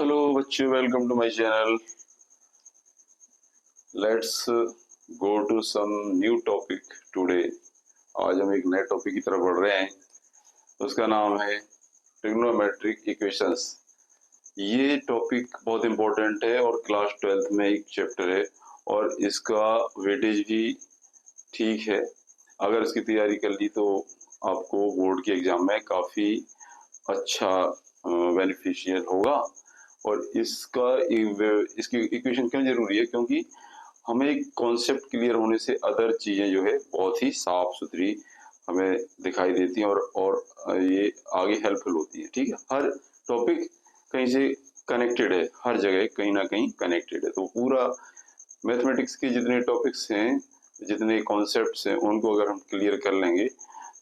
Hello बच्चों, welcome to my channel. Let's go to some new topic today. आज हम एक नए टॉपिक की तरफ बढ़ रहे हैं। उसका नाम है ट्रिग्नोमेट्रिक इक्वेशंस। ये टॉपिक बहुत इम्पोर्टेंट है और क्लास 12th में एक चैप्टर है और इसका वेटेज भी ठीक है। अगर इसकी तैयारी कर ली तो आपको बोर्ड के एग्जाम में काफ़ी अच्छा बेनिफिशियल होगा। और इसकी इक्वेशन क्यों जरूरी है? क्योंकि हमें एक कॉन्सेप्ट क्लियर होने से अदर चीजें जो है बहुत ही साफ सुथरी हमें दिखाई देती हैं और ये आगे हेल्पफुल होती है। ठीक है, हर टॉपिक कहीं से कनेक्टेड है, हर जगह कहीं ना कहीं कनेक्टेड है। तो पूरा मैथमेटिक्स के जितने टॉपिक्स हैं, जितने कॉन्सेप्ट्स हैं, उनको अगर हम क्लियर कर लेंगे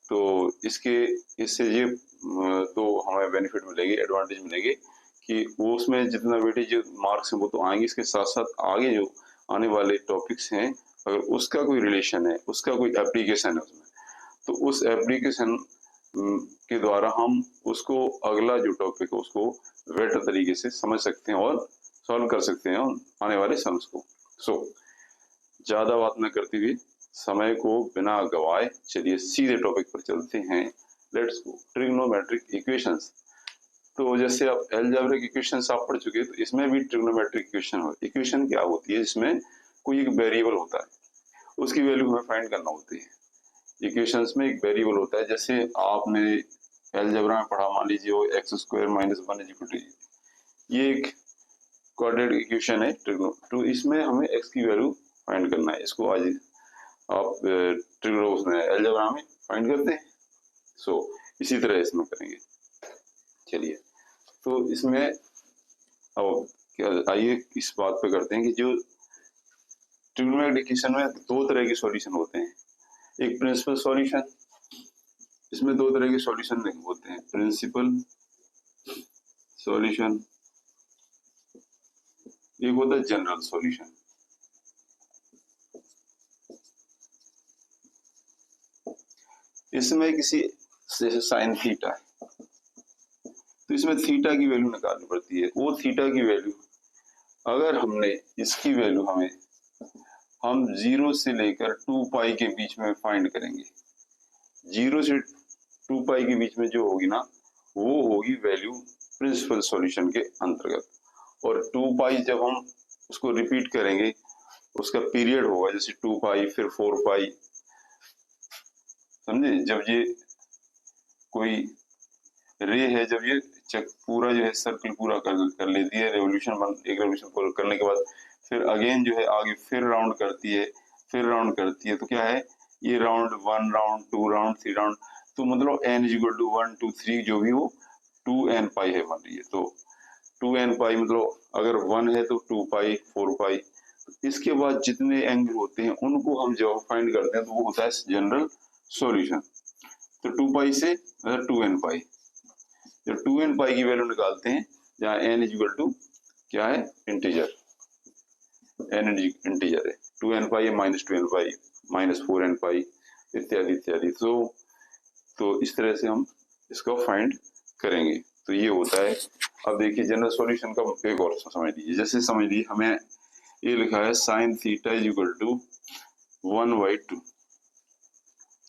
तो इससे ये तो हमें बेनिफिट मिलेगी, एडवांटेज मिलेगी कि वो उसमें जितना वेटेज मार्क्स हैं वो तो आएंगे, इसके साथ साथ आगे जो आने वाले टॉपिक्स हैं अगर उसका कोई रिलेशन है, उसका कोई एप्लीकेशन है उसमें, तो उस एप्लीकेशन के द्वारा हम उसको अगला जो टॉपिक है उसको बेटर तरीके से समझ सकते हैं और सॉल्व कर सकते हैं आने वाले सम्स को। ज्यादा बात न करते हुए, समय को बिना गवाए चलिए सीधे टॉपिक पर चलते हैं। Let's go trigonometric equations. तो जैसे आप अलजेब्रिक इक्वेशंस आप पढ़ चुके हैं, तो इसमें भी ट्रिग्नोमेट्रिक इक्वेशन क्या होती है? जिसमें कोई एक वेरिएबल होता है, उसकी वैल्यू हमें फाइंड करना होती है। इक्वेशंस में एक वेरिएबल होता है, जैसे आपने अलजेब्रा में पढ़ा, मान लीजिए वो x² - 1 = ये एक क्वाड्रेटिक इक्वेशन है तो इसमें हमें x की वैल्यू फाइंड करना है। इसको आज आप अलजेब्रा में फाइंड करते हैं। इसी तरह इसमें करेंगे। चलिए, तो इसमें अब क्या, आइए इस बात पे करते हैं कि जो ट्रिग्नोमेट्रिक इक्वेशन में दो तरह के सॉल्यूशन होते हैं। एक प्रिंसिपल सॉल्यूशन, इसमें दो तरह के सॉल्यूशन होते हैं, प्रिंसिपल सॉल्यूशन, एक होता है जनरल सॉल्यूशन। इसमें किसी जैसे साइन थीटा है तो इसमें थीटा की वैल्यू निकालनी पड़ती है। वो थीटा की वैल्यू अगर हमने इसकी वैल्यू हम 0 से लेकर 2 पाई के बीच में फाइंड करेंगे। 0 से 2 पाई के बीच में जो होगी ना, वो होगी वैल्यू प्रिंसिपल सॉल्यूशन के अंतर्गत। और 2 पाई जब हम उसको रिपीट करेंगे, उसका पीरियड होगा, जैसे 2 पाई फिर 4 पाई, समझे? जब ये कोई रे है, जब ये पूरा जो है सर्कल पूरा कर लेती है, एक रेवोल्यूशन पूरा करने के बाद फिर अगेन जो है आगे फिर राउंड करती है, तो क्या है, ये राउंड 1 राउंड 2 राउंड 3 राउंड, तो मतलब n = 1 2 3 जो भी हो 2n पाई है मान लीजिए। तो 2n पाई मतलब अगर 1 है तो 2 पाई 4 पाई, इसके बाद जितने एंगल होते हैं उनको हम जब फाइंड करते हैं तो वो होता है जनरल सॉल्यूशन। तो 2 पाई से 2n पाई, जब 2n पाई की वैल्यू निकालते हैं, जहाँ n = क्या है, इंटीजर, इंटीजर है, 2n पाई -2n पाई -4n पाई इत्यादि इत्यादि। तो इस तरह से हम इसको फाइंड करेंगे। तो ये होता है। अब देखिए जनरल सॉल्यूशन का एक और समझ लीजिए, जैसे समझ लीजिए हमें ये लिखा है sin थीटा = 1/2।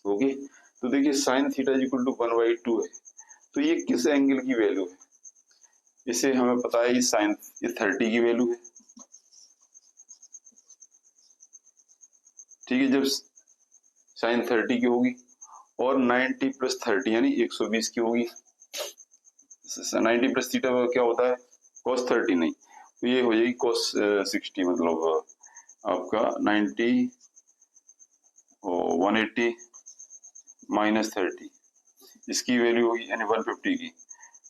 ओके, तो देखिए sin थीटा = 1/2 है, तो ये किस एंगल की वैल्यू है? इसे हमें पता है, ये 30 की वैल्यू है। ठीक है, जब साइन 30 की होगी और 90 + 30 यानी 120 की होगी। 90 + थीटा क्या होता है, cos 30, नहीं तो ये हो जाएगी cos 60, मतलब आपका 90 180 -30, इसकी वैल्यू होगी यानी 150 की।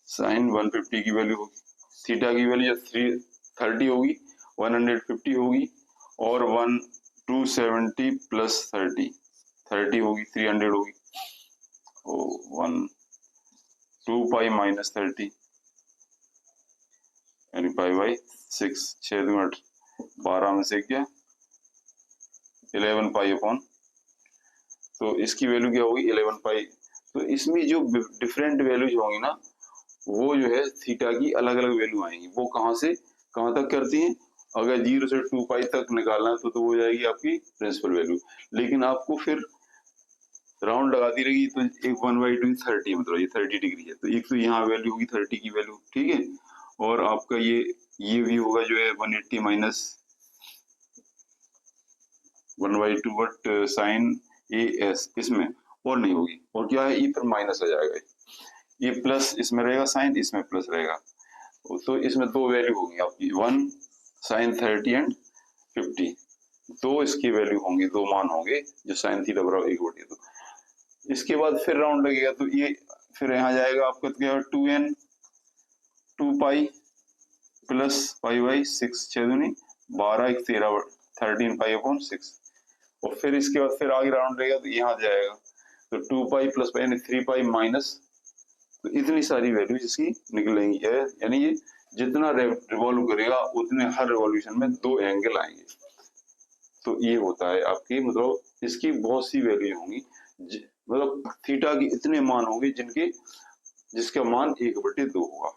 साइन 150 की वैल्यू होगी, थीटा की वैल्यू जब 30 होगी 150 होगी और 270 + 30 होगी 300 होगी, 2 पाई -30 यानी पाई/6, 6 दूनी 8, 12 में से क्या 11 पाई अपॉन, तो इसकी वैल्यू क्या होगी 11 पाई। तो इसमें जो डिफरेंट वैल्यूज होंगी ना, वो जो है थीटा की अलग अलग वैल्यू आएंगी। वो कहाँ से कहाँ तक करती हैं? अगर 0 से 2 पाई तक निकालना है तो वो हो जाएगी आपकी प्रिंसिपल वैल्यू। लेकिन आपको फिर राउंड लगाती रहेगी तो एक 1/2 30, मतलब ये 30 डिग्री है, तो एक तो यहाँ वैल्यू होगी 30 की वैल्यू, ठीक है। और आपका ये भी होगा जो है 180 minus 1/2, but sine A S इसमें और नहीं होगी, और क्या है, ये फिर माइनस आ जाएगा, ये प्लस इसमें रहेगा, साइन इसमें प्लस रहेगा। तो इसमें दो वैल्यू होगी आपकी, 1 साइन 30 एंड 50, दो इसकी वैल्यू होंगी, दो मान होंगे जो साइन थीटा बराबर 1/2। इसके बाद फिर राउंड लगेगा तो ये फिर यहाँ जाएगा आपका, तो क्या 2n 2 pi plus pi by 6, 6 दूनी 12, 1 13, 13 पाई अपॉन 6। और फिर इसके बाद फिर आगे राउंड रहेगा तो यहाँ जाएगा तो 2 पाई प्लस पाई यानी 3 पाई माइनस, तो इतनी सारी वैल्यू इसकी निकलेंगी है, यानी ये जितना रिवॉल्व करेगा उतने हर रिवॉल्यूशन में दो एंगल आएंगे। तो ये होता है आपकी, मतलब इसकी बहुत सी वैल्यू होंगी, मतलब थीटा के इतने मान होंगे जिसका मान 1/2 होगा।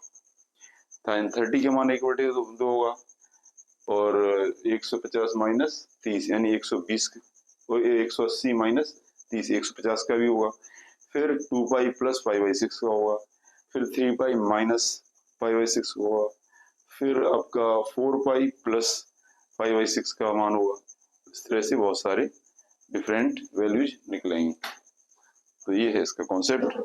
साइन 30 के मान 1/2 होगा, और 150 माइनस 30 यानी 120, 180 माइनस 30 150 का भी होगा। फिर 2 पाई प्लस पाई बाई 6 का होगा, फिर 3 पाई माइनस पाई बाई 6 होगा, फिर आपका 4 पाई प्लस पाई बाई 6 का मान होगा। इस तरह से बहुत सारे डिफरेंट वैल्यूज निकलेंगे। तो ये है इसका कॉन्सेप्ट।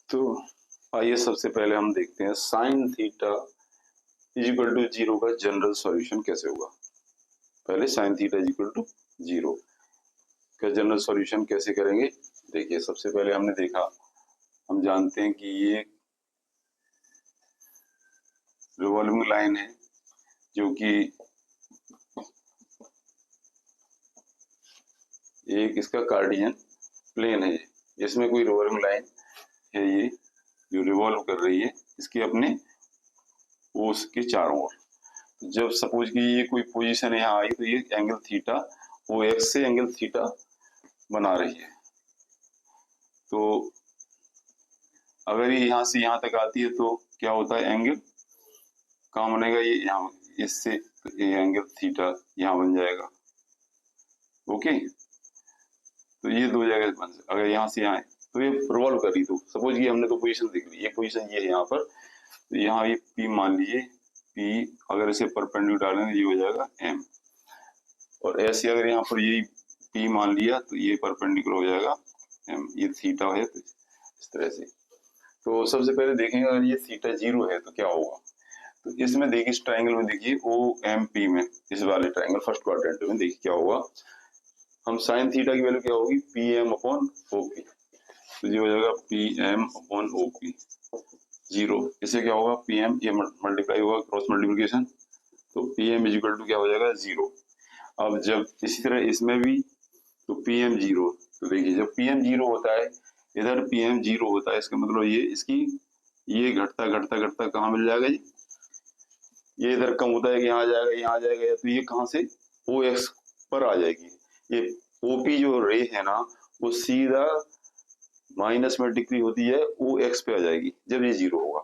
तो आइए सबसे पहले हम देखते हैं sine theta is equal to 0 का जनरल सॉल्यूशन कैसे होगा। पहले sine theta is equal to 0 का जनरल सॉल्यूशन कैसे करेंगे। देखिए सबसे पहले हमने देखा, हम जानते हैं कि ये रिवॉल्विंग लाइन है जो कि एक इसका कार्डियन प्लेन है, इसमें कोई रिवॉल्विंग लाइन है ये जो रिवॉल्व कर रही है इसके अपने ओस के चारों ओर। जब सपोज कि ये कोई पोजीशन यहाँ आई तो ये एंगल थीटा वो एक्स से एंगल थीटा बना रही है। तो अगर ये यहाँ से यहाँ तक आती है तो क्या होता है, एंगल कहाँ बनेगा, ये यहाँ, इससे तो ये एंगल थीटा यहाँ बन जाएगा। ओके, तो ये दो जगह बन, अगर यहाँ से यहाँ है तो ये रिवॉल्व कर रही, तो सपोज कि हमने तो पोजीशन देख ली, ये पोजीशन ये है यहाँ पर, तो यहाँ ये P मान लीजिए, P अगर इसे परपेंडिकुलर डालेंगे ये हो जाएगा M, और ऐसे अगर यहाँ पर ये P मान लिया तो ये परपेंडिकुलर हो जाएगा M, ये थीटा है, तो इस तरह से। तो सबसे पहले देखेंगे अगर ये थीटा 0 है तो क्या होगा। तो इसमें देखिए, इस ट्राइंगल में देखिए OMP में, इस वाले ट्राइंगल फर्स्ट क्वाड्रेंट में देखिए क्या होगा, हम साइन थीटा की वैल्यू क्या होगी, PM अपॉन OP, तो ये हो जाएगा PM अपॉन OP 0। इससे क्या होगा, PM ये मल्टीप्लाई होगा, क्रॉस मल्टीप्लिकेशन, तो PM इज इक्वल टू क्या हो जाएगा 0। अब जब इसी तरह इसमें भी तो PM 0, तो देखिए जब PM 0 होता है, इधर PM 0 होता है, इसका मतलब ये इसकी ये घटता घटता घटता कहाँ मिल जाएगा जी, ये इधर कम होता है कि यहाँ जाएगा, यहाँ जाएगा, तो ये कहाँ से OX पर आ जाएगी। ये OP जो रे है ना वो सीधा माइनस में डिग्री होती है OX पे आ जाएगी जब ये 0 होगा,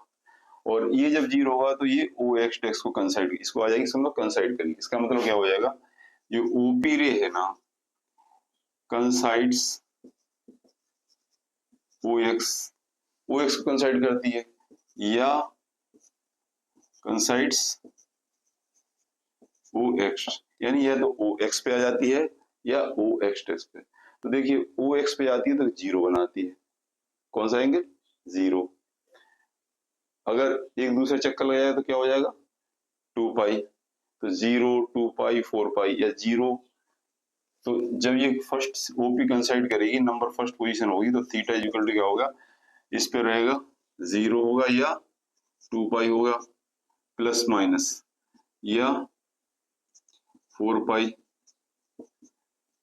और ये जब 0 होगा तो ये OX टैक्स को कंसाइड, इसको आ जाएगी, समझो कंसाइड करेगी। इसका मतलब क्या हो जाएगा, जो OP रे है ना कंसाइड्स OX को कंसाइड करती है, या कंसाइड्स OX, यानी या तो OX पे आ जाती है या OX टैक्स पे। तो देखिए OX पे आती है तो 0 बनाती है, कौन सा एंगल 0। अगर एक दूसरे चक्कर लगाया तो क्या हो जाएगा 2 पाई, तो 0 2 पाई 4 पाई या 0। तो जब ये फर्स्ट OP कंसाइड करेगी, नंबर फर्स्ट पोजीशन होगी, तो थीटा इज इक्वल टू क्या होगा, इस पे रहेगा 0 होगा या 2 पाई होगा प्लस माइनस, या 4 पाई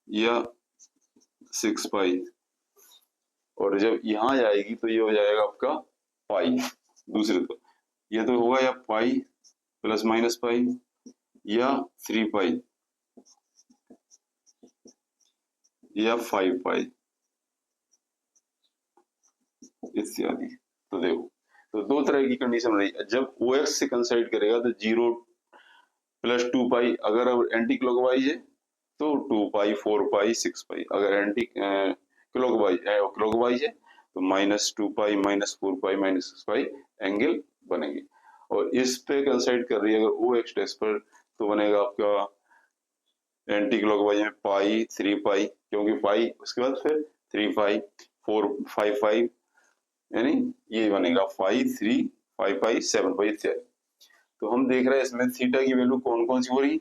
या 6 पाई, और जब यहाँ जाएगी तो ये हो जाएगा आपका पाई दूसरे, तो ये तो होगा या पाई प्लस माइनस पाई या 3 पाई या 5 पाई, इत्यादि। तो देखो, तो दो तरह की कंडीशन रही। जब ओ एक्स से कंसाइड करेगा तो 0 प्लस 2 पाई, अगर एंटी क्लॉकवाइज है तो 2 पाई, 4 पाई, 6 पाई, अगर एंटी क्लॉकवाइज है तो -2 पाई, -4 पाई, -6 पाई एंगल बनेंगे। और इस पे कंसाइड कर रही है अगर ओ एक्स डैश पर, तो बनेगा आपका एंटी क्लॉकवाइज में पाई, 3 पाई, क्योंकि पाई उसके बाद फिर 3 पाई, 4, 5 पाई, यानी ये बनेगा 5, 3, 5 पाई, 7 पाई इत्यादि। तो हम देख रहे हैं इसमें थीटा की वैल्यू कौन कौन सी हो रही,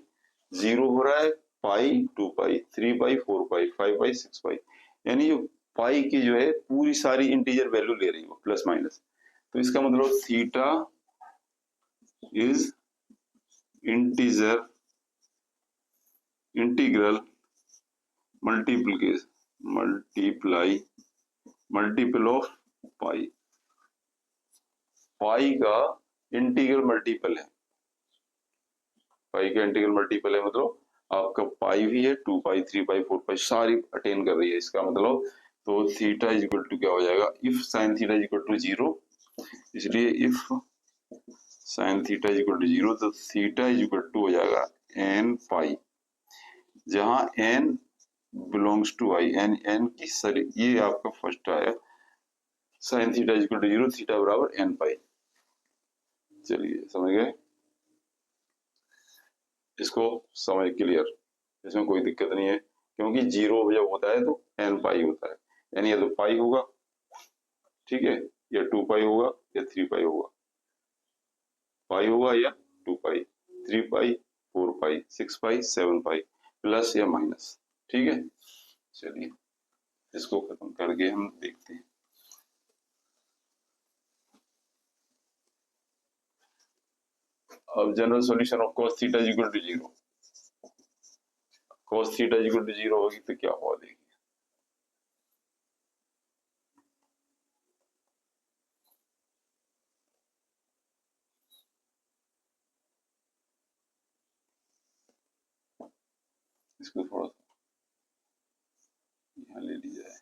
0 हो रहा है, पाई, 2 पाई, 3 पाई, 4 पाई, 5 पाई, 6 पाई, यानी जो पाई की जो है पूरी सारी इंटीजर वैल्यू ले रही है प्लस माइनस। तो इसका मतलब theta is integer integral multiple of pi. Pi का इंटीग्रल मल्टीपल है, पाई का इंटीग्रल मल्टीपल है, मतलब आपका पाई भी है, 2 पाई, 3 पाई, 4 पाई सारी अटेन कर रही है। इसका मतलब तो थीटा इज इक्वल टू क्या हो जाएगा, if sine theta is equal to 0, इसलिए if sine theta is equal to 0 तो थीटा इज इक्वल टू हो जाएगा n पाई, जहां n belongs to I, n की सॉरी ये आपका फर्स्ट आया, sine theta is equal to 0, theta बराबर n पाई। चलिए समझ गए, इसको समझ क्लियर, इसमें कोई दिक्कत नहीं है, क्योंकि 0 जब होता है तो n पाई होता है, यानी या तो पाई होगा, ठीक है, या 2 पाई होगा, या 3 पाई होगा, पाई होगा या 2 पाई, 3 पाई, 4 पाई, 6 पाई, 7 पाई, प्लस या माइनस, ठीक है। चलिए इसको खत्म करके हम देखते हैं। अब general solution of cos theta is equal to 0, cos theta is equal to 0 होगी तो क्या हुआ देखिए, इसको थोड़ा सा यहाँ ले लिया है।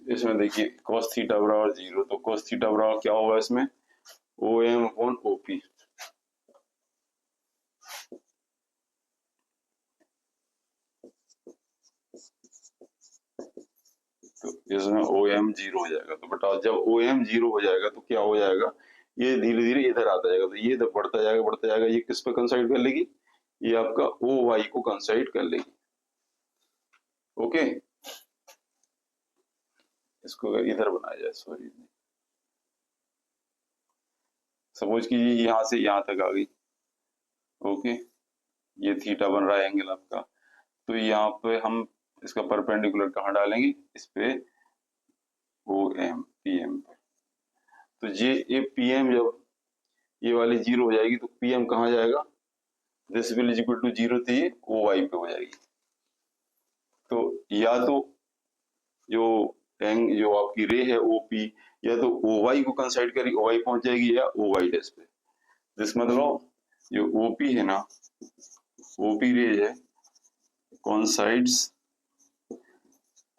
इसमें देखिए cos थीटा बराबर 0, तो cos थीटा बराबर क्या होगा इसमें, ओ एम अपॉन ओपी, तो इसमें ओ एम 0 हो जाएगा। तो बताओ जब ओ एम 0 हो जाएगा तो क्या हो जाएगा, ये धीरे धीरे इधर आता जाएगा, तो ये बढ़ता जाएगा बढ़ता जाएगा, ये किस पे कंसाइड कर लेगी, ये आपका ओ वाई को कंसाइड कर लेगी। ओके, इसको इधर बनाया जाए, सॉरी, सपोज कीजिए यहाँ से यहाँ तक आ गई, ओके, ये थीटा बन रहा है एंगल आपका, तो यहाँ पे हम इसका परपेंडिकुलर कहाँ डालेंगे, इस पे ओ एम पी एम पे, तो ये पी एम जब ये वाली 0 हो जाएगी तो पी एम कहाँ जाएगा, this will is equal to 0, तो ये ओ वाई पे हो जाएगी। तो या तो जो आपकी रे है ओपी, या तो ओ वाई को कंसाइड करेगी, ओ वाई पहुंच जाएगी, या ओ वाई डैश पे, जिस मतलब जो ओपी है ना, ओपी रे है कॉन्साइड्स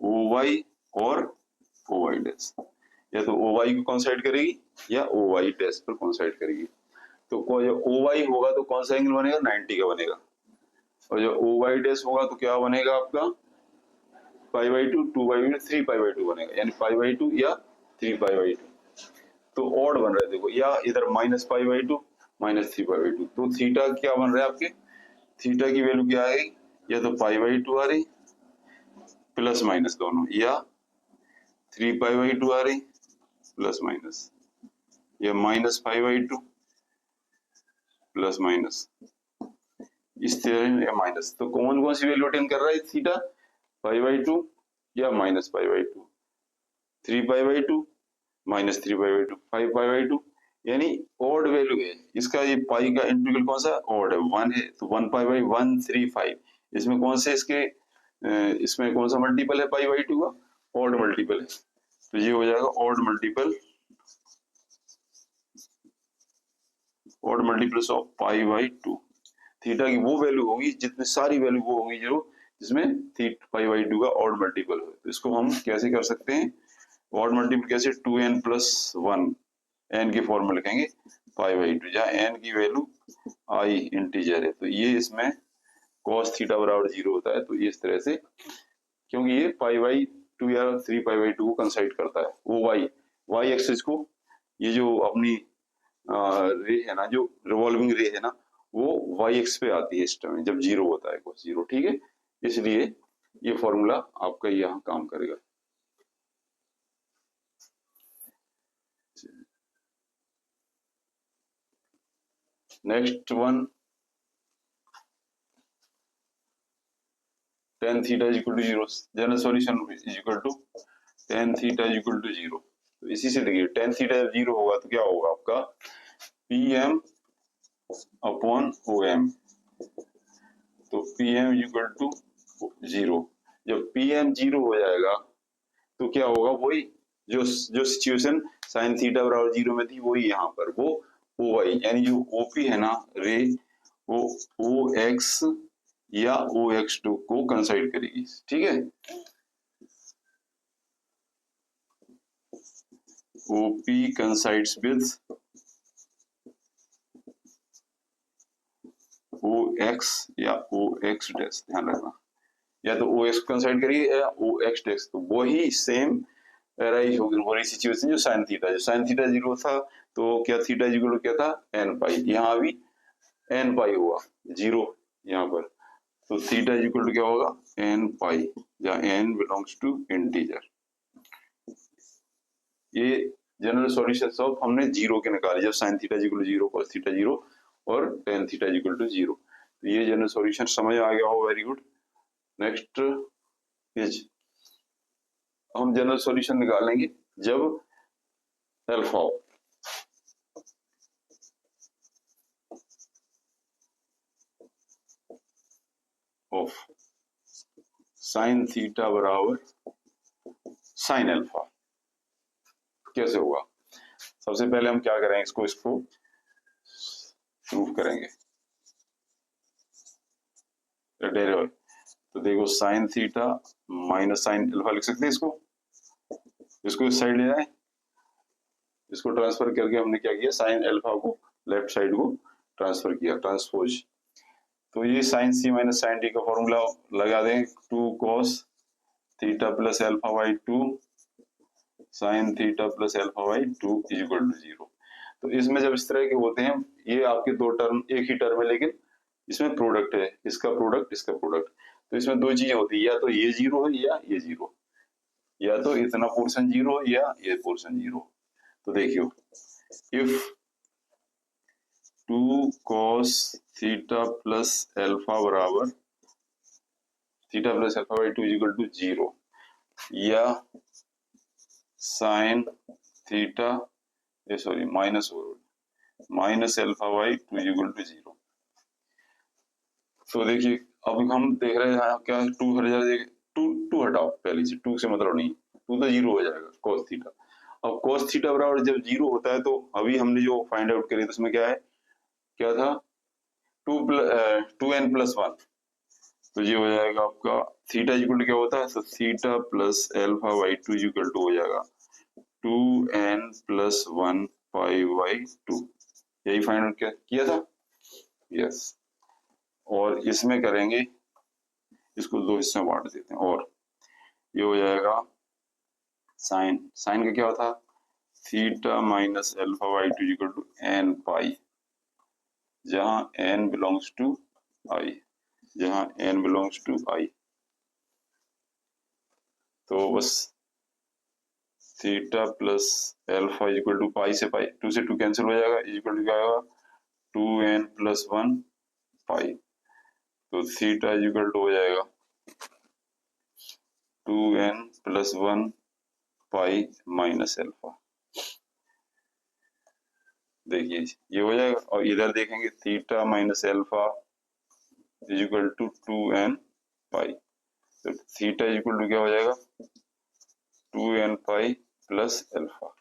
ओ वाई और ओ वाई डैश, या तो ओ वाई को कॉन्साइड करेगी या ओ वाई डैश पर कॉन्साइड करेगी। तो ओ वाई होगा तो कौन सा एंगल बनेगा, 90 का बनेगा, और जो ओ वाई डैश होगा तो क्या बनेगा आपका, π/2, 2/2, 3π/2 बनेगा, यानी π/2 या 3π/2। तो ऑड बन रहा है देखो, या इधर -π/2 -3π/2, तो थीटा क्या बन रहा है आपके, थीटा की वैल्यू क्या आएगी, या तो π/2 आ रही प्लस माइनस दोनों, या 3π/2 आ रही प्लस माइनस, या -π/2 प्लस माइनस, इस तरह, या माइनस। तो कौन कौन सी वैल्यू अटेन कर रहा है थीटा, π/2 या -π/2, 3π/2 -3π/2, 5π/2, यानी ऑड वैल्यू है इसका, ये पाई का इंटीग्रल कौन सा ऑड है, 1 है, तो 1π/135, इसमें कौन से इसके इसमें कौन सा मल्टीपल है π/2 का, ऑड मल्टीपल है, तो ये हो जाएगा odd multiple odd multiples of pi by two. Theta की वो वैल्यू होगी जितनी सारी वैल्यू वो होंगी जो जिसमें पाई बाई टू का ऑड मल्टीपल हो। तो इसको हम कैसे कर सकते हैं, ऑड मल्टीपल कैसे, 2n+1, एन की फॉर्म में लिखेंगे पाई बाई टू, जहाँ एन की वैल्यू आई इंटीजर है। तो ये इसमें cos थीटा बराबर 0 होता है। तो ये इस तरह से, क्योंकि ये पाई बाई टू या 3 पाई बाई टू को कंसाइड करता है, वो वाई एक्सिस को, ये जो अपनी रे है ना, जो रिवॉल्विंग रे है ना, वो वाई एक्स पे आती है इस टाइम जब 0 होता है, cos 0, ठीक है। इसलिए ये फॉर्मूला आपका यहाँ काम करेगा। Next one, tan theta is equal to 0, general solution is equal to tan theta is equal to 0। तो इसी से देखिए tan थीटा जब 0 होगा तो क्या होगा आपका, pm अपॉन om। तो pm इज इक्वल टू 0। जब pm 0 हो जाएगा तो क्या होगा, वही जो जो सिचुएशन sin थीटा बराबर 0 में थी वही यहाँ पर, वो OI यानी जो OP है ना रे, वो OX या OX2 को कंसाइड करेगी, ठीक है। OP कंसाइड्स विद OX या OX डैश, ध्यान रखना, या तो OX कंसाइड करिए या OX डैश। तो वही सेम राइज होगी वही सिचुएशन जो साइन थीटा, जो साइन थीटा 0 था तो क्या थीटा इक्वल क्या था n पाई, यहाँ भी n पाई हुआ 0 यहाँ पर। तो थीटा इक्वल टू क्या होगा n पाई, जहाँ n बिलोंग्स टू इंटीजर। ये जनरल सॉल्यूशन ऑफ हमने 0 के निकाले, जब sine theta equal to 0, cos theta 0 और tan थीटा इक्वल टू 0। तो ये जनरल सॉल्यूशन समझ आ गया हो, वेरी गुड। नेक्स्ट इज, हम जनरल सॉल्यूशन निकालेंगे जब अल्फा ऑफ साइन थीटा बराबर साइन अल्फा। कैसे होगा, सबसे पहले हम क्या करेंगे, इसको प्रूफ करेंगे। तो देखो sign theta minus sine alpha लिख सकते हैं इसको इस साइड ले जाए, इसको ट्रांसफर करके हमने क्या किया, साइन अल्फा को लेफ्ट साइड को ट्रांसफर किया, ट्रांसपोज। तो ये sine C minus sine D का फॉर्मूला लगा दें, 2 cos theta plus alpha by 2 sine theta plus alpha by 2 is equal to 0। तो इसमें जब इस तरह के होते हैं, ये आपके दो टर्म एक ही टर्म है, लेकिन इसमें प्रोडक्ट है, इसका प्रोडक्ट इसका प्रोडक्ट। तो इसमें दो चीजें होती है, या तो ये 0 है या ये 0, या तो इतना पोर्शन 0 या ये पोर्शन 0। तो देखियो, if 2 cos theta plus alpha बराबर theta plus alpha by 2 is equal to 0, या sine theta sorry minus alpha by 2 is equal to 0। तो देखिए अब हम देख रहे हैं क्या, 2 हट जाएगा, 2 हटाओ पहले से, 2 से मतलब नहीं, 2 तो 0 हो जाएगा cos थीटा। अब cos थीटा बराबर जब 0 होता है, तो अभी हमने जो फाइंड आउट करी तो उसमें क्या है, क्या था 2n+1। तो ये हो जाएगा आपका थीटा इक्वल टू क्या होता है, तो theta plus alpha by 2 equal to हो जाएगा 2n+1 पाई बाई 2। यही फाइंड आउट किया था, यस। और इसमें करेंगे, इसको दो हिस्से में बांट देते हैं, और ये हो जाएगा साइन का क्या होता, theta minus alpha by 2 equal to n pi, जहां n बिलोंग्स टू i, जहां n बिलोंग्स टू i। तो बस theta plus alpha equal to pi से पाई, 2 से 2 कैंसिल हो जाएगा, इक्वल टू क्या आएगा 2n+1 पाई। तो थीटा इक्वल टू हो जाएगा 2n+1 पाई माइनस अल्फा। देखिए ये हो जाएगा, और इधर देखेंगे theta minus alpha is equal to 2n pi. तो थीटा इक्वल टू क्या हो जाएगा 2n पाई प्लस अल्फा।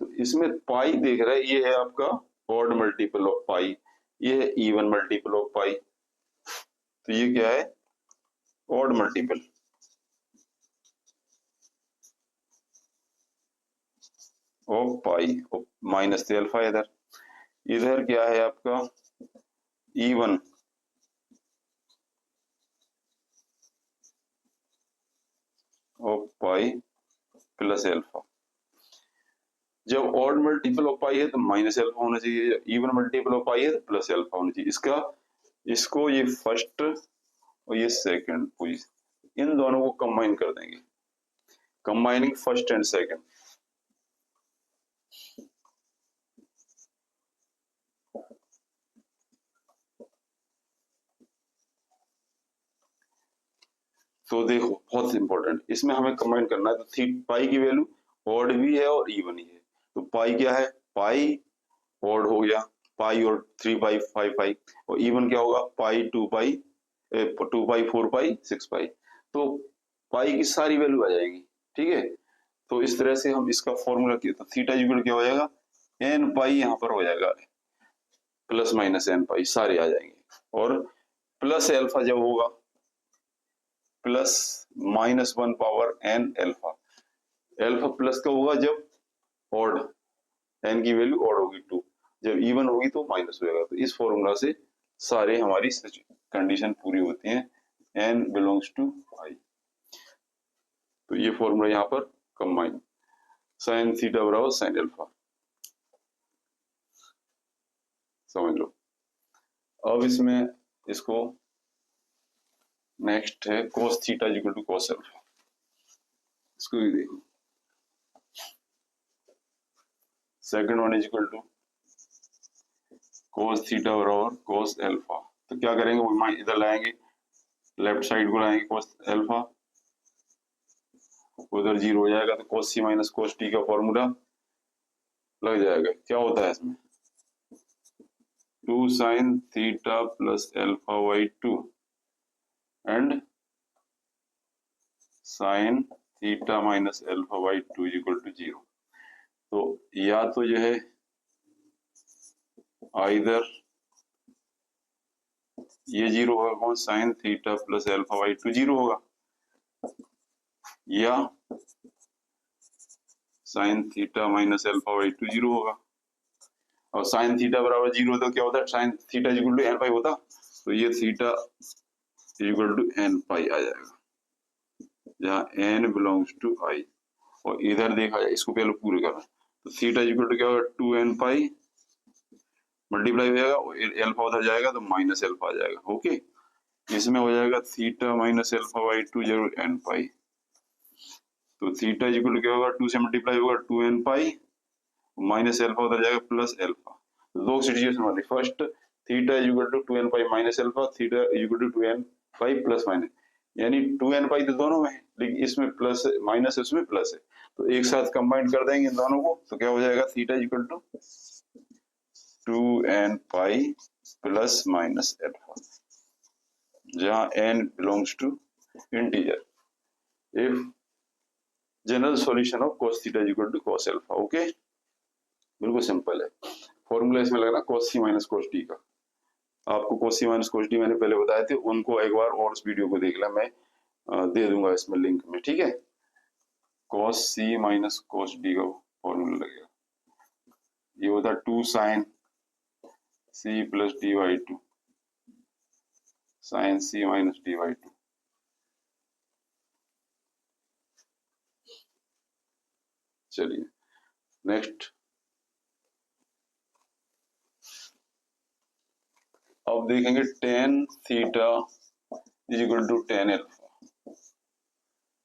तो इसमें पाई देख रहा है, ये है आपका ऑड मल्टीपल ऑफ पाई, ये है इवन मल्टीपल ऑफ पाई, तो ये क्या है, odd multiple of pi, minus से अल्फा। इधर इधर क्या है आपका even of pi plus alpha. जब ऑड मल्टीपल ऑफ पाई है तो माइनस अल्फा होना चाहिए, इवन मल्टीपल ऑफ पाई है तो प्लस अल्फा होना चाहिए। इसका इसको ये फर्स्ट और ये सेकंड पोजीशन, इन दोनों को कंबाइन कर देंगे, कंबाइनिंग फर्स्ट एंड सेकंड। तो देखो बहुत इंपॉर्टेंट, इसमें हमें कंबाइन करना है, तो थी पाई की वैल्यू ऑड भी है और इवन ही है। तो पाई क्या है, पाई ऑड हो गया, पाई और 3 पाई 5 पाई, और इवन क्या होगा पाई 2 पाई 2 पाई 4 पाई 6 पाई। तो पाई की सारी वैल्यू आ जाएगी, ठीक है। तो इस तरह से हम इसका फॉर्मूला किया, तो थीटा इक्वल क्या हो जाएगा, एन पाई यहाँ पर हो जाएगा, प्लस माइनस एन पाई सारे आ जाएंगे, और प्लस एल्फा जब होगा plus minus 1 power N alpha. Alpha plus का होगा जब ऑड, एन की वैल्यू ऑड होगी 2, जब इवन होगी तो माइनस हो जाएगा। तो इस फॉर्मूला से सारे हमारी कंडीशन पूरी होती है, एन बिलोंग्स टू आई। तो ये फॉर्मूला यहाँ पर कंबाइन, साइन थीटा बराबर साइन एल्फा, समझ लो। अब इसमें इसको नेक्स्ट है cos theta equal to cos alpha, इसको भी देखो। Second one is equal to cos theta बराबर cos अल्फा। तो क्या करेंगे, वो इधर लाएंगे, लेफ्ट साइड को लाएंगे cos अल्फा, उधर 0 हो जाएगा, तो cos c minus cos t का फॉर्मूला लग जाएगा। क्या होता है इसमें 2 sin theta plus alpha by 2 and sine theta minus alpha by 2 equal to 0। तो या तो जो है आइदर ये 0 होगा, कौन sign theta plus alpha by 2 0 होगा, या sine theta minus alpha by 2 0 होगा। और साइन थीटा बराबर 0 तो क्या होता है, sine theta equal to N pi होता, तो ये theta equal to N pi आ जाएगा, जहाँ एन बिलोंग्स टू आई। और इधर देखा जाए, इसको पहले पूरे करना, तो थीटा इक्वल टू क्या होगा 2 एन पाई मल्टीप्लाई हो जाएगा, एल्फा उधर जाएगा तो माइनस एल्फा आ जाएगा, ओके। इसमें हो जाएगा थीटा माइनस एल्फा बाई 2 जरूर एन पाई। तो थीटा इक्वल टू क्या होगा, 2 से मल्टीप्लाई होगा 2 एन पाई, माइनस एल्फा उधर जाएगा प्लस एल्फा। दो सिचुएशन वाली, first theta equal to 2 N pi minus alpha, theta equal to 2 N pi plus minus, यानी 2 एन पाई तो दोनों में है, लेकिन इसमें प्लस माइनस है, उसमें प्लस है, तो एक साथ कंबाइन कर देंगे इन दोनों को, तो क्या हो जाएगा theta equal to 2 N pi plus minus alpha, जहां n belongs to integer. If general solution of cos theta equal to cos alpha, okay, बिल्कुल सिंपल है। फॉर्मूला इसमें लगना cos c minus cos t का। आपको cos c minus cos t मैंने पहले बताए थे, उनको एक बार और इस वीडियो को देख लें, मैं दे दूंगा इसमें लिंक में, ठीक है। cos c minus cos t का फॉर्मूला लगेगा, ये होता है 2 sin c plus D by 2, sin c minus D by 2। चलिए नेक्स्ट, अब देखेंगे tan theta is equal to tan alpha.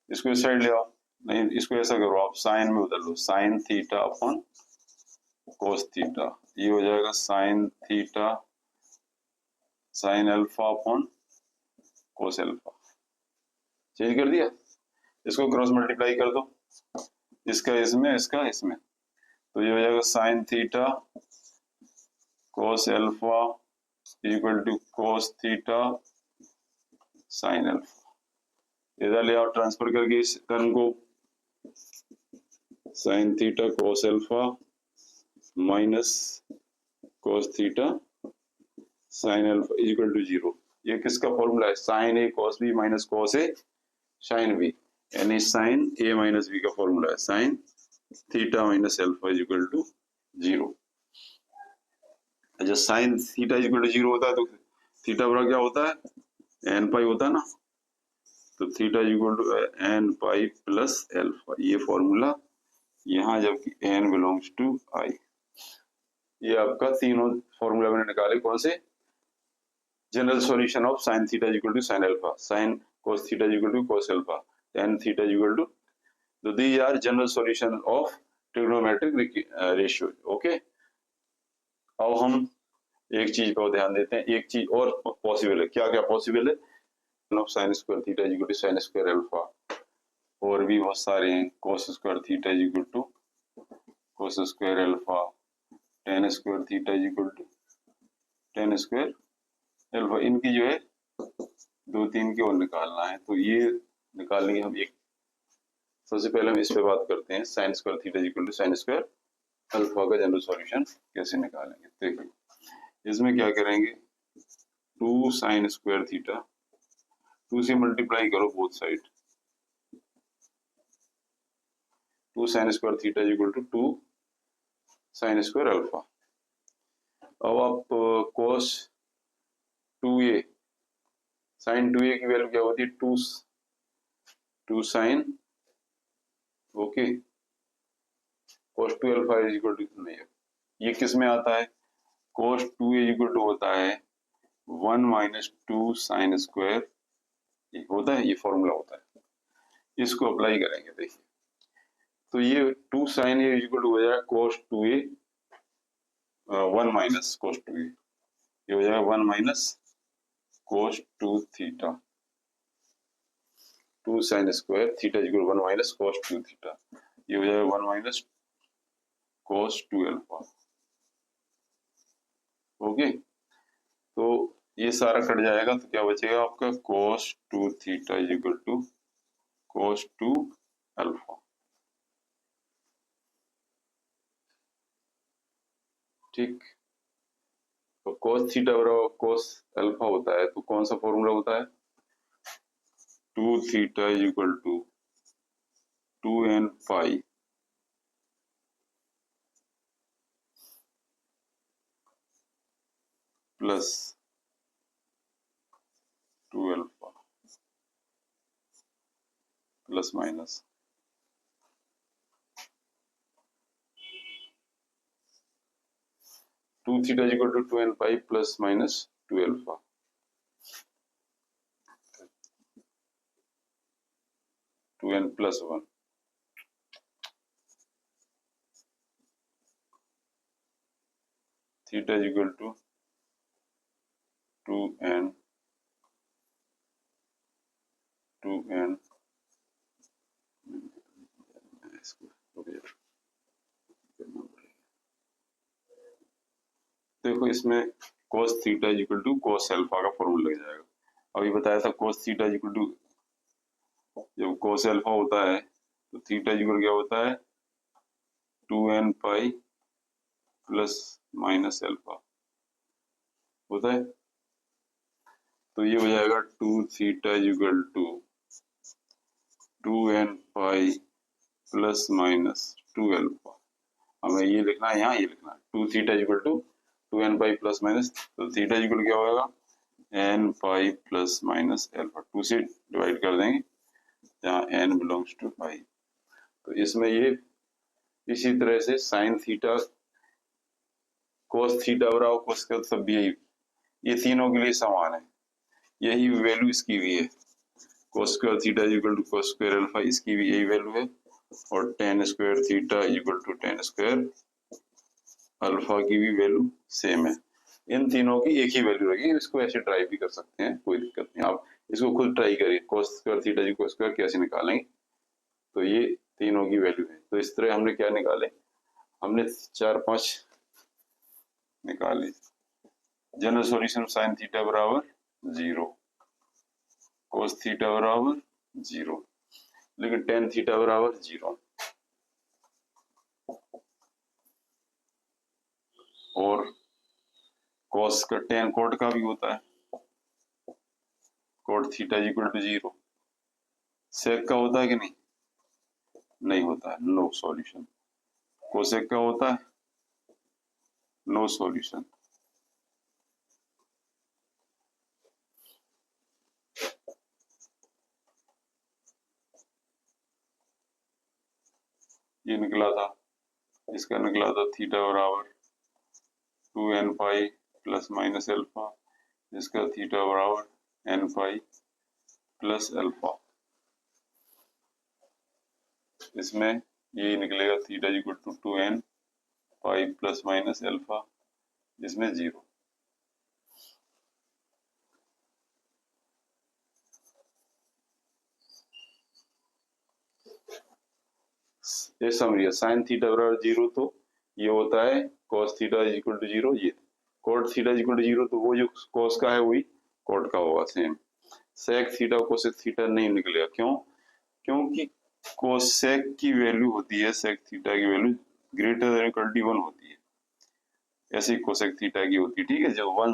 इसको इस साइड ले आओ, नहीं इसको ऐसा करो आप, साइन में बदल लो, sine theta upon cos theta, ये हो जाएगा sine theta sine alpha upon cos alpha. Change कर दिया, इसको क्रॉस मल्टीप्लाई कर दो, इसका इसमें इसका इसमें, तो ये हो जाएगा sine theta cos alpha equal to cos theta sine alpha. इधर ले आओ ट्रांसफर करके इस टर्म को, sine theta cos alpha minus cos theta sin alpha equal to 0। ये किसका फॉर्मूला है? sin a cos b minus cos a sin b, यानी sin a माइनस b का फॉर्मूला है sin theta minus alpha equal to 0। जब sin theta equal to 0 होता है तो थीटा बराबर क्या होता है? n पाई होता है ना, तो theta equal to n pi plus alpha, ये फॉर्मूला यहाँ, जबकि n बिलोंग्स टू i। ये आपका तीनों फॉर्मूला मैंने निकाले, कौन से? General solution of sin theta equal to sin alpha, sin cos theta equal to cos alpha, tan theta equal to, तो these are general solution of trigonometric ratios। Okay, अब हम एक चीज पर ध्यान देते हैं, एक चीज और पॉसिबल है। क्या क्या पॉसिबल है? Sine square theta equal to sine square alpha, और भी बहुत सारे हैं। cos square theta equal to cos square alpha, tan square theta equal to tan square alpha. इनकी जो है दो तीन की और निकालना है, तो ये निकालेंगे हम। एक सबसे पहले हम इस पे बात करते हैं, sine square theta equal to sine square alpha का जनरल सॉल्यूशन कैसे निकालेंगे। देखिए, इसमें क्या करेंगे, 2 साइन स्क्वायर थीटा, 2 से मल्टीप्लाई करो both side, 2 sine square theta equal to 2 sine square alpha. अब आप cos 2a, साइन 2a की वैल्यू क्या होती है? 2 sine, okay, cos 2 alpha is equal to, नहीं, ये किस में आता है? cos 2a इक्वल टू होता है 1 माइनस 2 साइन स्क्वायर, ये होता है, ये फॉर्मूला होता है। इसको अप्लाई करेंगे, देखिए, तो ये 2 साइन ए इक्वल टू हो जाएगा cos 2a 1 minus cos 2a, ये हो जाएगा 1 minus cos 2 theta, 2 sine square theta equal 1 minus cos 2 theta, ये हो जाएगा 1 माइनस cos 2 अल्फा। ओके, तो ये सारा कट जाएगा, तो क्या बचेगा आपका? cos 2 theta equal to cos 2 alpha. ठीक, तो cos थीटा बराबर cos अल्फा होता है, तो कौन सा फॉर्मूला होता है? 2 theta equal to 2n pi plus 2 alpha plus minus 2 theta equal to 2n pi plus minus 2 alpha. Two n plus 1, theta equal to 2n 2n, देखो इसमें cos theta equal to cos alpha का formula लग जाएगा। अभी बताया था cos theta equal to, जब cos alpha होता है तो थीटा इक्वल क्या होता है? 2n pi plus minus alpha होता है, तो ये हो जाएगा 2 theta equal to 2n pi plus minus 2 alpha. हमें ये लिखना है, यहाँ ये लिखना है 2 theta equal to 2n pi plus minus, तो थीटा इक्वल क्या होगा? n pi plus minus alpha, 2 से डिवाइड कर देंगे जहाँ n बिलोंग्स टू पाई। तो इसमें ये इसी तरह से साइन थीटा cos थीटा बराबर cos का, सब भी यही, ये तीनों के लिए समान है, यही वैल्यू इसकी भी है। cos square theta equal to cos square alpha, इसकी भी यही वैल्यू है, और tan square theta equal to tan square alpha की भी वैल्यू सेम है। इन तीनों की एक ही वैल्यू रहेगी, इसको ऐसे ट्राई भी कर सकते हैं, कोई दिक्कत नहीं, आप इसको खुद ट्राई करिए, cos square theta equal square कैसे निकालेंगे। तो ये तीनों की वैल्यू है, तो इस तरह हमने क्या निकाले, हमने 4-5 निकाले। जनरल सॉल्यूशन साइन थीटा बराबर 0, cos थीटा बराबर 0, लेकिन tan थीटा बराबर 0, और कॉस का टेन कोट का भी होता है, कोट थीटा इक्वल टू 0। सेक का होता है कि नहीं? नहीं होता है, नो सॉल्यूशन। कोसेक का होता है, नो सॉल्यूशन। ये निकला था, इसका निकला था थीटा बराबर 2n pi plus minus alpha, इसका थीटा बराबर n पाई प्लस अल्फा। इसमें ये निकलेगा theta equal to 2n pi plus minus alpha, इसमें 0। ये समझिए, साइन थीटा बराबर 0 तो ये होता है cos थीटा इक्वल टू 0, ये cot थीटा इक्वल टू 0 तो वो जो cos का है वही cot का होगा same. sec theta cosec theta नहीं निकलेगा, क्यों? क्योंकि कोसेक की वैल्यू होती है, sec थीटा की value greater than equal to 1 होती है, ऐसे ही कोसेक थीटा की होती है, ठीक है। जब 1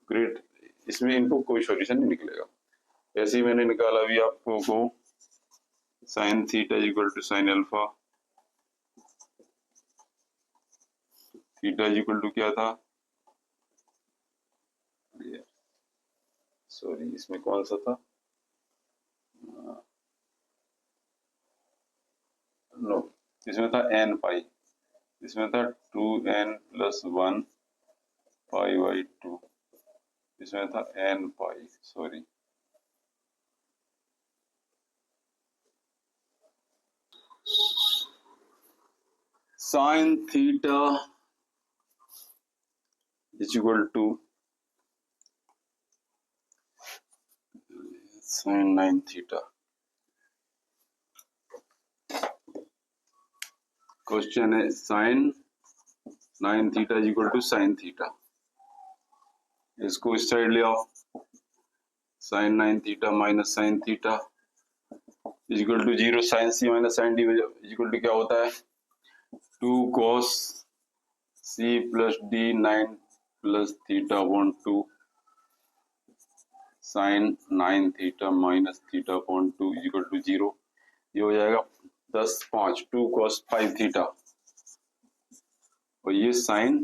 ग्रेट, इसमें इनको कोई सॉल्यूशन नहीं निकलेगा। ऐसे ही मैंने निकाला अभी आपको को sine theta equal to sine alpha, theta equal to क्या था, सॉरी इसमें कौन सा था, नो इसमें था n पाई, इसमें था 2n प्लस 1 पाई बाई 2, इसमें था n pi, sorry sine theta is equal to sine 9 theta. Question है sine 9 theta is equal to sine theta, इसको इस साइड ले आओ, sine 9 theta minus sine theta is equal to 0। Sine C minus sine D is equal to क्या होता है, 2 cos c plus D 9 plus theta upon 2 sine 9 theta minus theta upon 2 is equal to 0। ये हो जाएगा 10 5 2 cos 5 theta, और ये sine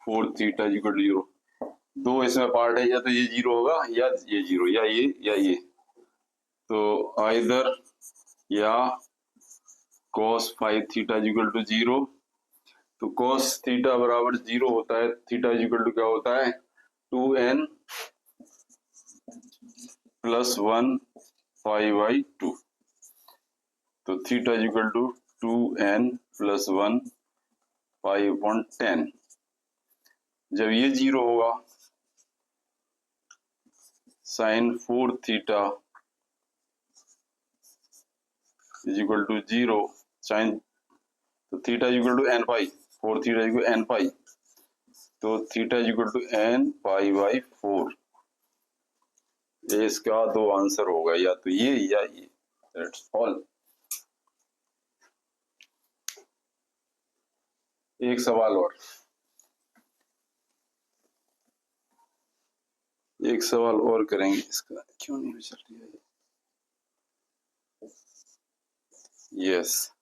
4 theta is equal to 0। दो इसमें पार्ट है, या तो ये 0 होगा या ये 0, या ये, तो आइदर या cos 5 theta is equal to 0, तो cos थीटा बराबर 0 होता है, थीटा इज इक्वल टू क्या होता है 2n प्लस 1 पाई बाई 2, तो theta is equal to 2n plus 1 pi upon 10। जब ये 0 होगा, sine 4 theta is equal to 0, sine तो theta is equal to n pi, 4 theta is equal n pi, तो theta is equal to n pi by 4। इसका दो answer होगा, या तो ये या ये, दैट्स ऑल। एक सवाल और, एक सवाल और करेंगे, इसका क्यों नहीं चल रही है, यस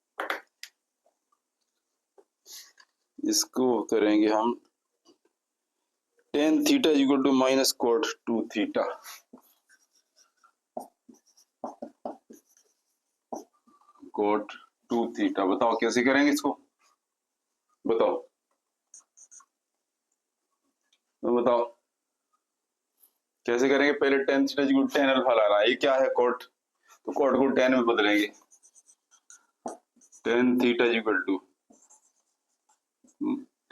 इसको करेंगे हम। Tan theta equal to minus cot 2 theta, cot 2 theta, बताओ कैसे करेंगे इसको, बताओ तो बताओ कैसे करेंगे। पहले tan theta equal to tan alpha लाना है, ये क्या है कोट, तो कोट को 10 में बदलेंगे, टेन थीटा इक्वल टू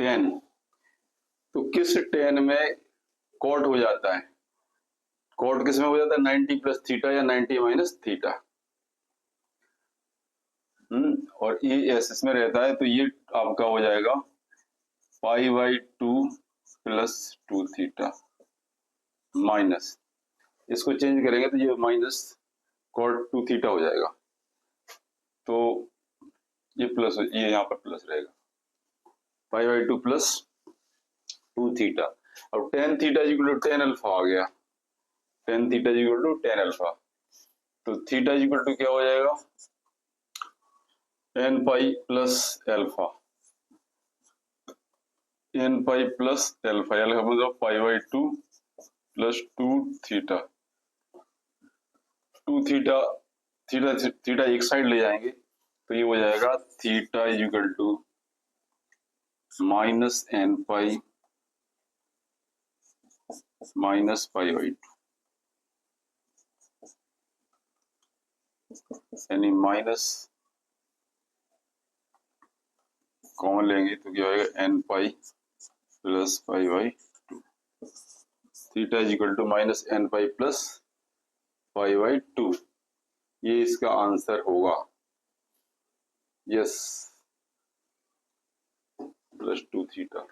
10, तो किस 10 में कोट हो जाता है, कोट किस में हो जाता है 90 प्लस थीटा या 90 माइनस थीटा, और ये एस इसमें रहता है, तो ये आपका हो जाएगा पाई बाई 2 प्लस 2 थीटा माइनस, इसको चेंज करेंगे तो ये माइनस कॉट 2 थीटा हो जाएगा, तो ये प्लस, ये यहाँ पर प्लस रहेगा, पाई बाई 2 प्लस 2 थीटा। अब tan theta equal to tan alpha आ गया, tan theta equal to tan alpha, तो थीटा इक्वल टू क्या हो जाएगा, N pi plus alpha, N pi plus alpha, alpha मतलब pi by 2 plus 2 theta, 2 theta, theta theta एक side ले जाएंगे तो ये हो जाएगा theta equal to minus N pi minus pi by 2, यानी माइनस कॉमन लेंगे तो क्या होगा n pi plus pi by 2, theta equal to minus N pi plus pi by 2, ये इसका आंसर होगा। Yes, plus 2 theta.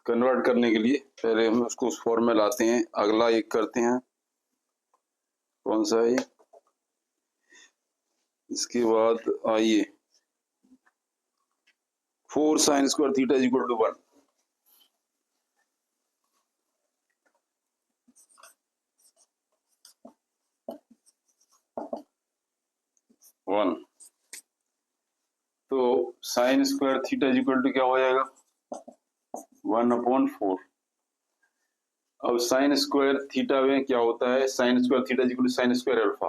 कन्वर्ट करने के लिए पहले हम उसको उस फॉर्म में लाते हैं, अगला एक करते हैं, कौन सा है, इसके बाद आइए 4 sine square theta equal to 1, 1, तो sine square theta equal to क्या हो जाएगा 1/4। अब साइन स्क्वायर थीटा में क्या होता है, sine square theta equal to sine square alpha,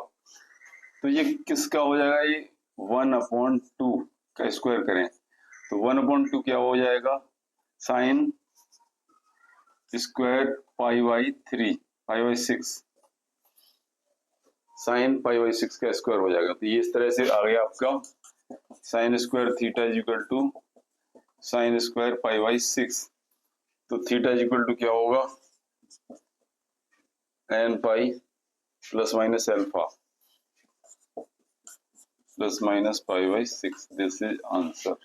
तो ये किसका हो जाएगा, ये 1/2 का स्क्वायर करें तो 1/2 क्या हो जाएगा, sign square pi by 3 pi by 6, sine pi by 6 का स्क्वायर हो जाएगा। तो ये इस तरह से आ गया आपका sine square theta equal to sine square pi by 6, तो थीटा इक्वल टू क्या होगा n pi plus minus alpha plus minus pi by 6, this is answer.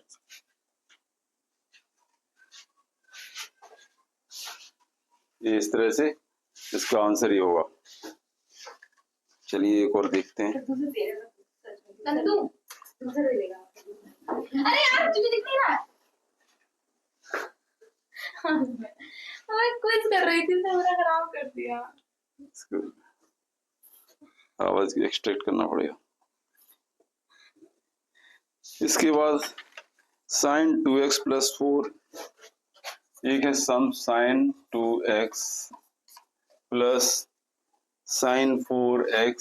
ये इस तरह से इसका आंसर ही होगा। चलिए एक और देखते हैं। अरे यार तुझे दिख नहीं रहा, मैं कुछ कर रही थी तो मेरा खराब कर दिया। आवाज एक्सट्रैक्ट करना पड़ेगा। इसके बाद साइन 2x प्लस 4, एक है sum sine 2x plus sine 4x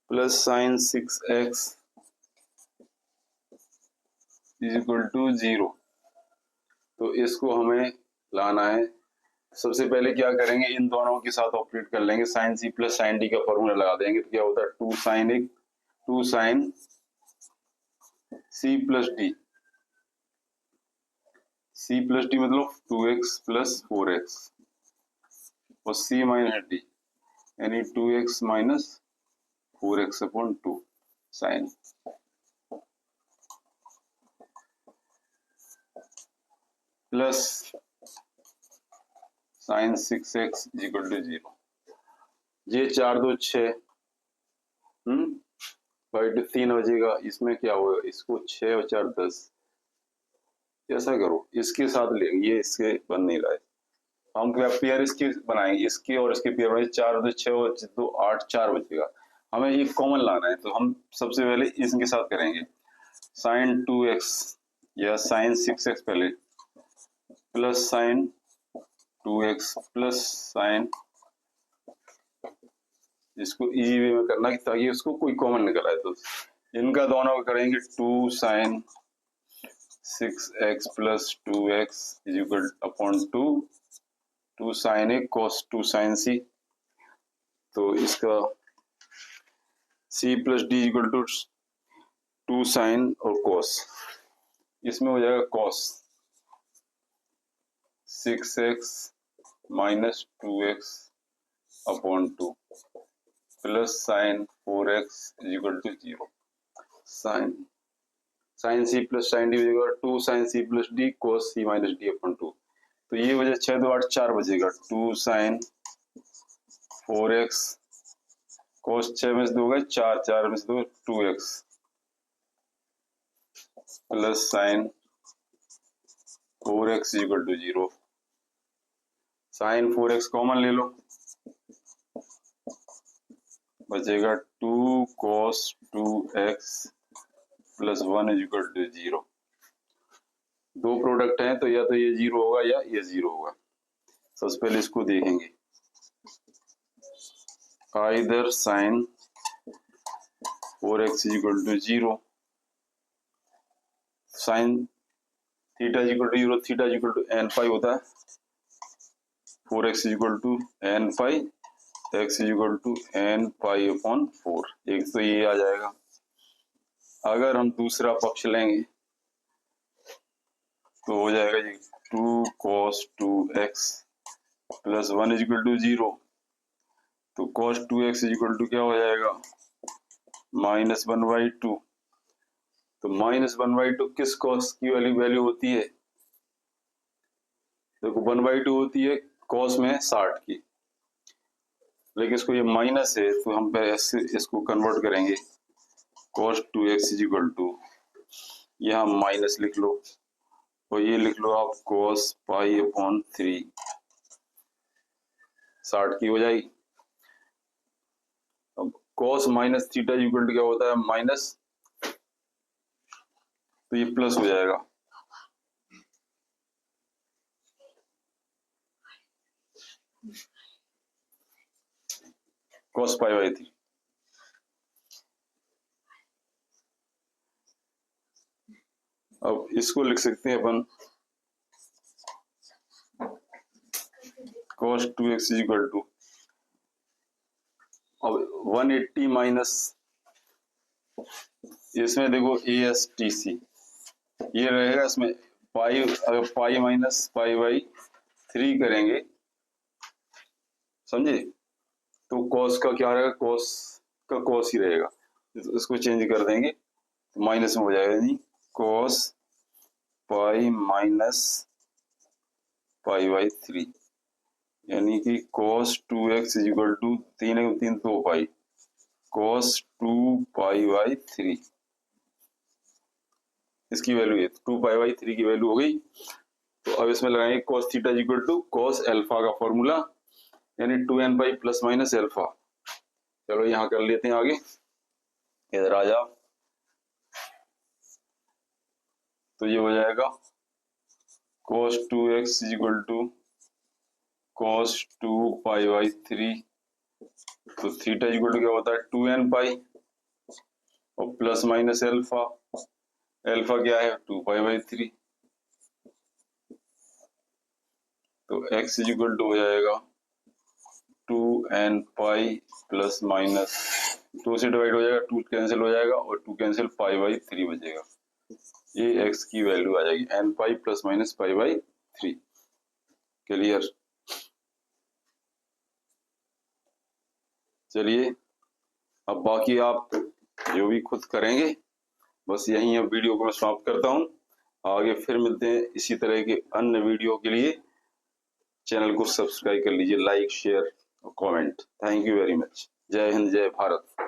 plus sine 6x is equal to 0। तो इसको हमें लाना है। सबसे पहले क्या करेंगे, इन दोनों के साथ ऑपरेट कर लेंगे, sine C plus sine D का फॉर्मूला लगा देंगे तो क्या होता है 2 sine C plus D, C plus D मतलब 2x प्लस 4x और सी माइनस डी यानी 2x minus 4x upon 2 sine plus sine 6x equal to 0। ये 4 2 6 बाई 3 बजेगा, इसमें क्या होगा, इसको 6 और 4 10, ऐसा करो इसके साथ लेंगे, ये इसके बन नहीं रहा है, हम क्या पेयर इसके बनाएंगे, इसके और इसके पेयर बनाएंगे, 4 2 6 और 2 8 4 बचेगा, हमें ये कॉमन लाना है तो हम सबसे पहले इसके साथ करेंगे साइन 2x या साइन 6x पहले plus sign 2x plus sign, इसको इजी वे में करना कि ताकि उसको कोई कॉमन निकल आए, तो इनका दोनों का करेंगे 2 sine 6x plus 2x is equal upon 2 sine A cos 2 sine C, तो इसका c plus D equal to 2 sine और कॉस, इसमें हो जाएगा cos 6x minus 2x upon 2 plus sine 4x equal to 0, sine C plus sine D equal 2 sine C plus D cos C minus D upon 2, तो ये वजह 6 2 8 4 बचेगा 2 sign 4x cos 6 में से 2 गए 4, 4 में से 2 2x plus sine 4x equal to 0। Sine 4x common ले लो, बचेगा 2 cos 2x plus 1 is equal to 0। दो प्रोडक्ट हैं तो या तो ये 0 होगा या ये 0 होगा। सबसे पहले इसको देखेंगे, either sine 4x is equal to 0, sine theta is equal to 0, theta is equal to n pi होता है, 4x is equal to n pi, x is equal to n pi upon 4। एक तो ये आ जाएगा। अगर हम दूसरा पक्ष लेंगे तो हो जाएगा जी 2 cos 2x plus 1 is equal to 0। तो cos 2x is equal to क्या हो जाएगा, -1/2। तो -1/2 किस cos की वैल्यू होती है, देखो 1/2 होती है cos में 60 की, लेकिन इसको ये माइनस है तो हम इसको कन्वर्ट करेंगे, cos 2x is equal to, यहाँ माइनस लिख लो और ये लिख लो आप cos पाई अपॉन 3, 60 की हो जाएगी। अब cos minus theta equal to क्या होता है, माइनस, तो ये प्लस हो जाएगा। cos pi by 3। अब इसको लिख सकते हैं अपन cos 2x is equal to, अब 180 माइनस, इसमें देखो ASTC ये रहेगा, इसमें पाई, अगर पाई माइनस पाई बाई 3 करेंगे, समझे, तो cos का क्या रहेगा, cos का cos ही रहेगा। इसको चेंज कर देंगे तो माइनस में हो जाएगा, नहीं cos pi minus pi by 3, यानी कि cos 2x is equal to 3 2 pi, cos 2 pi by 3, इसकी वैल्यू है 2 पाई बाई 3 की वैल्यू हो गई। तो अब इसमें लगाएंगे cos theta is equal to cos alpha का फॉर्मूला, यानी 2n pi plus minus alpha. चलो यहाँ कर लेते हैं आगे, इधर आ जाओ, तो ये हो जाएगा cos 2x is equal to cos 2 pi by 3, तो थीटा इक्वल टू क्या होता है 2n पाई और प्लस माइनस अल्फा, अल्फा क्या है 2 पाई बाई 3, तो x इज इक्वल टू हो जाएगा 2n पाई प्लस माइनस, 2 से डिवाइड हो जाएगा, 2 कैंसिल हो जाएगा और 2 कैंसिल पाई बाई 3 बचेगा। ये x की वैल्यू आ जाएगी n pi plus minus pi by 3। Clear. चलिए अब बाकी आप जो भी खुद करेंगे, बस यहीं अब वीडियो को मैं समाप्त करता हूँ। आगे फिर मिलते हैं इसी तरह के अन्य वीडियो के लिए। चैनल को सब्सक्राइब कर लीजिए, लाइक शेयर और comment. Thank you very much. जय हिंद, जय भारत।